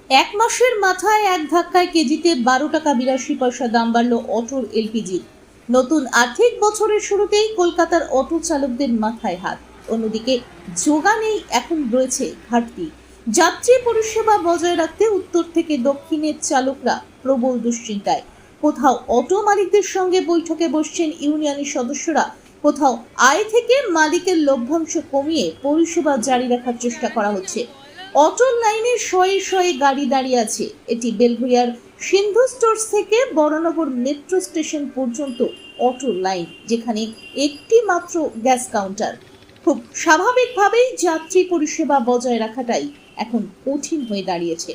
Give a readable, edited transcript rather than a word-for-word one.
এক মাসের মাথায় এক ধাক্কায় কেজিতে 12 টাকা 82 পয়সা দাম বাড়ল অটোর এলপিজির। নতুন আর্থিক বছরের শুরুতেই কলকাতার অটো চালকদের মাথায় হাত। অন্যদিকে যোগানেই এখন রয়েছে ঘাটতি। যাত্রী পরিষেবা বজায় রাখতে উত্তর থেকে দক্ষিণের চালকরা প্রবল দুশ্চিন্তায়। কোথাও অটো মালিকদের সঙ্গে বৈঠকে বসছেন ইউনিয়নের সদস্যরা, কোথাও আয় থেকে মালিকের লভ্যাংশ কমিয়ে পরিষেবা জারি রাখার চেষ্টা করা হচ্ছে। অটোর লাইনে শয়ে শয়ে গাড়ি দাঁড়িয়ে আছে। এটি বেলঘরিয়ার সিন্ধু স্টোর্স থেকে বড়নগর মেট্রো স্টেশন পর্যন্ত অটোর লাইন, যেখানে একটি মাত্র গ্যাস কাউন্টার। খুব স্বাভাবিকভাবেই যাত্রী পরিষেবা বজায় রাখাটাই এখন কঠিন হয়ে দাঁড়িয়েছে।